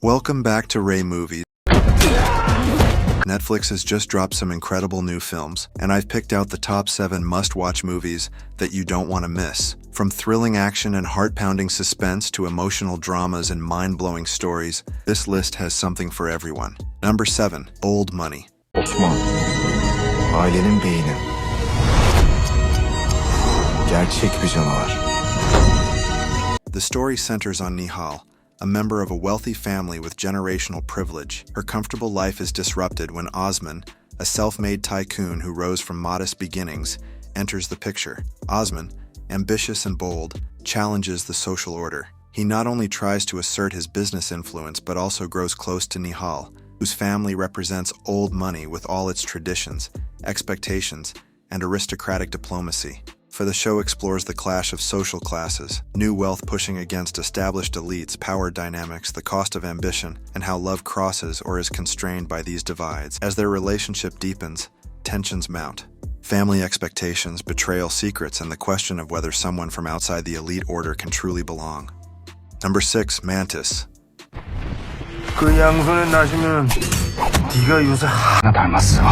Welcome back to Ray Movies. Netflix has just dropped some incredible new films, and I've picked out the top 7 must-watch movies that you don't want to miss. From thrilling action and heart-pounding suspense to emotional dramas and mind-blowing stories, this list has something for everyone. Number 7. Old Money. Osman, ailenin beyni. Gerçek bir canavar. The story centers on Nihal, a member of a wealthy family with generational privilege. Her comfortable life is disrupted when Osman, a self-made tycoon who rose from modest beginnings, enters the picture. Osman, ambitious and bold, challenges the social order. He not only tries to assert his business influence but also grows close to Nihal, whose family represents old money with all its traditions, expectations, and aristocratic diplomacy. For the show explores the clash of social classes, new wealth pushing against established elites, power dynamics, the cost of ambition, and how love crosses or is constrained by these divides. As their relationship deepens, tensions mount. Family expectations, betrayal secrets, and the question of whether someone from outside the elite order can truly belong. Number 6. Mantis. 그 양손에 나시면 네가 요새 하나 닮았어.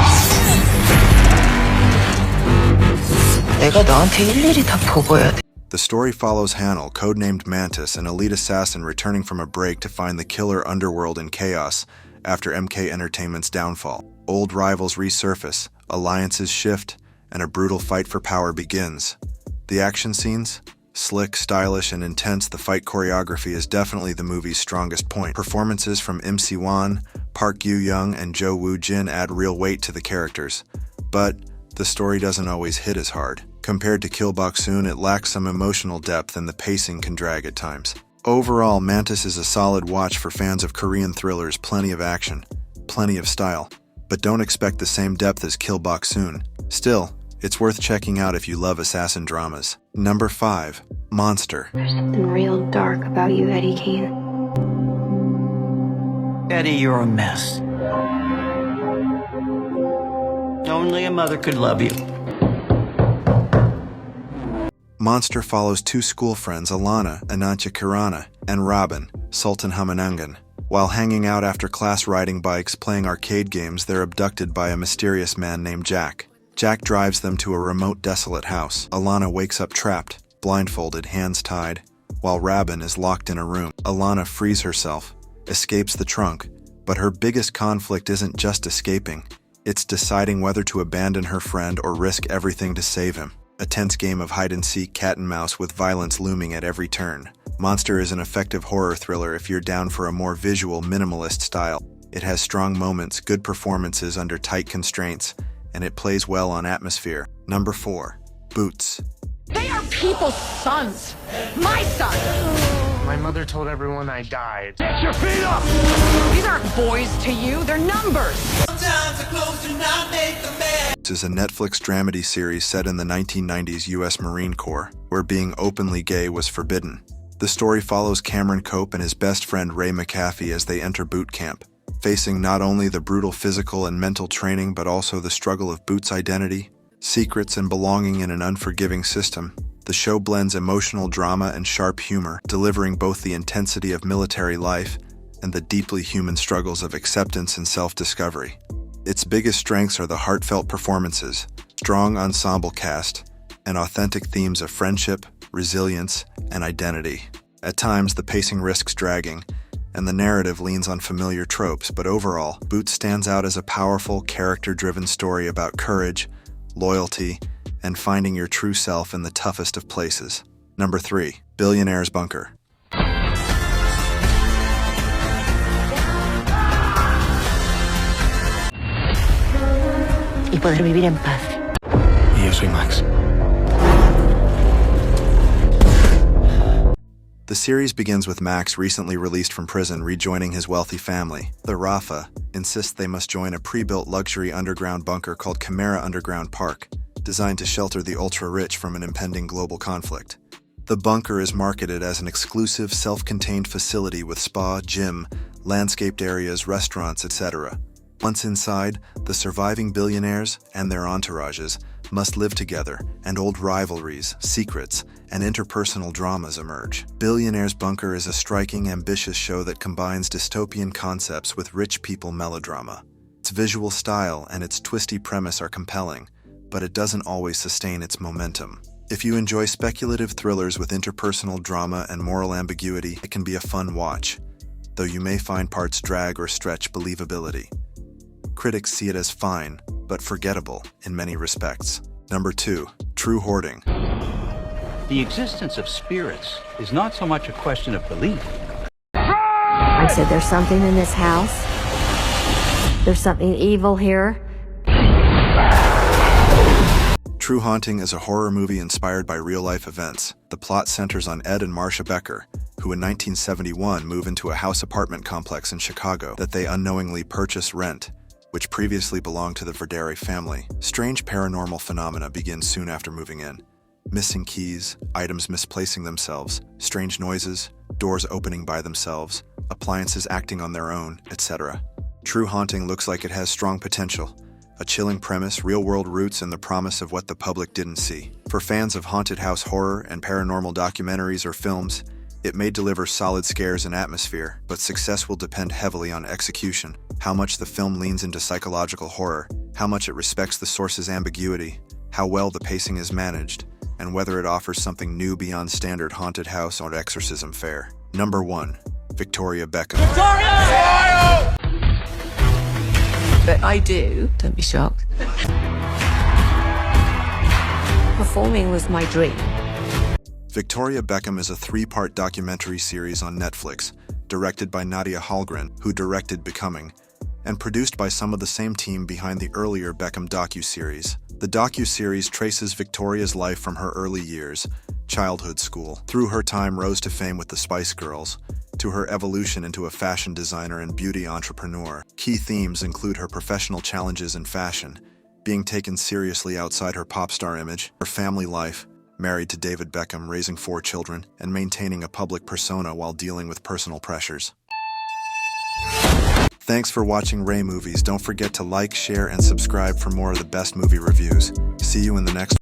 내가 너한테 일일이 다 보고야 돼. The story follows Hanel, codenamed Mantis, an elite assassin returning from a break to find the killer underworld in chaos after MK Entertainment's downfall. Old rivals resurface, alliances shift, and a brutal fight for power begins. The action scenes? Slick, stylish, and intense, the fight choreography is definitely the movie's strongest point. Performances from Im Si-won, Park Yu-young, and Jo Woo-jin add real weight to the characters. But the story doesn't always hit as hard. Compared to Kill Bok-soon, it lacks some emotional depth and the pacing can drag at times. Overall, Mantis is a solid watch for fans of Korean thrillers, plenty of action, plenty of style, but don't expect the same depth as Kill Bok-soon. Still, it's worth checking out if you love assassin dramas. Number 5. Monster. There's something real dark about you, Eddie Kane. Eddie, you're a mess. Only a mother could love you. Monster follows 2 school friends, Alana, Anantya Kirana, and Robin, Sultan Hamanangan. While hanging out after class riding bikes, playing arcade games, they're abducted by a mysterious man named Jack. Jack drives them to a remote, desolate house. Alana wakes up trapped, blindfolded, hands tied, while Robin is locked in a room. Alana frees herself, escapes the trunk, but her biggest conflict isn't just escaping. It's deciding whether to abandon her friend or risk everything to save him. A tense game of hide-and-seek, cat-and-mouse with violence looming at every turn. Monster is an effective horror thriller if you're down for a more visual, minimalist style. It has strong moments, good performances under tight constraints, and it plays well on atmosphere. Number 4. Boots. They are people's sons. My son. My mother told everyone I died. Get your feet up! These aren't boys to you, they're numbers. Sometimes the clothes do not make the man. Is a Netflix dramedy series set in the 1990s U.S. Marine Corps, where being openly gay was forbidden. The story follows Cameron Cope and his best friend Ray McAfee as they enter boot camp, facing not only the brutal physical and mental training but also the struggle of Boots' identity, secrets, and belonging in an unforgiving system. The show blends emotional drama and sharp humor, delivering both the intensity of military life and the deeply human struggles of acceptance and self-discovery. Its biggest strengths are the heartfelt performances, strong ensemble cast, and authentic themes of friendship, resilience, and identity. At times, the pacing risks dragging, and the narrative leans on familiar tropes, but overall, Boots stands out as a powerful, character-driven story about courage, loyalty, and finding your true self in the toughest of places. Number 3. Billionaire's Bunker. Y poder vivir en paz. Y yo soy Max. The series begins with Max, recently released from prison, rejoining his wealthy family. The Rafa insists they must join a pre-built luxury underground bunker called Chimera Underground Park, designed to shelter the ultra-rich from an impending global conflict. The bunker is marketed as an exclusive, self-contained facility with spa, gym, landscaped areas, restaurants, etc. Once inside, the surviving billionaires and their entourages must live together, and old rivalries, secrets, and interpersonal dramas emerge. Billionaire's Bunker is a striking, ambitious show that combines dystopian concepts with rich people melodrama. Its visual style and its twisty premise are compelling, but it doesn't always sustain its momentum. If you enjoy speculative thrillers with interpersonal drama and moral ambiguity, it can be a fun watch, though you may find parts drag or stretch believability. Critics see it as fine, but forgettable in many respects. Number 2. True Hoarding. The existence of spirits is not so much a question of belief. I said, there's something in this house. There's something evil here. True Haunting is a horror movie inspired by real-life events. The plot centers on Ed and Marcia Becker, who in 1971 move into a house apartment complex in Chicago that they unknowingly purchase rent, which previously belonged to the Verdere family. Strange paranormal phenomena begin soon after moving in. Missing keys, items misplacing themselves, strange noises, doors opening by themselves, appliances acting on their own, etc. True Haunting looks like it has strong potential. A chilling premise, real-world roots, and the promise of what the public didn't see. For fans of haunted house horror and paranormal documentaries or films, it may deliver solid scares and atmosphere, but success will depend heavily on execution, how much the film leans into psychological horror, how much it respects the source's ambiguity, how well the pacing is managed, and whether it offers something new beyond standard haunted house or exorcism fare. Number 1. Victoria Beckham. But I do, don't be shocked. Performing was my dream. Victoria Beckham is a 3-part documentary series on Netflix, directed by Nadia Hallgren, who directed Becoming, and produced by some of the same team behind the earlier Beckham docu-series. The docu-series traces Victoria's life from her early years, childhood, school, through her time rose to fame with the Spice Girls, to her evolution into a fashion designer and beauty entrepreneur. Key themes include her professional challenges in fashion, being taken seriously outside her pop star image, her family life, married to David Beckham, raising 4 children, and maintaining a public persona while dealing with personal pressures. Thanks for watching Ray Movies. Don't forget to like, share, and subscribe for more of the best movie reviews. See you in the next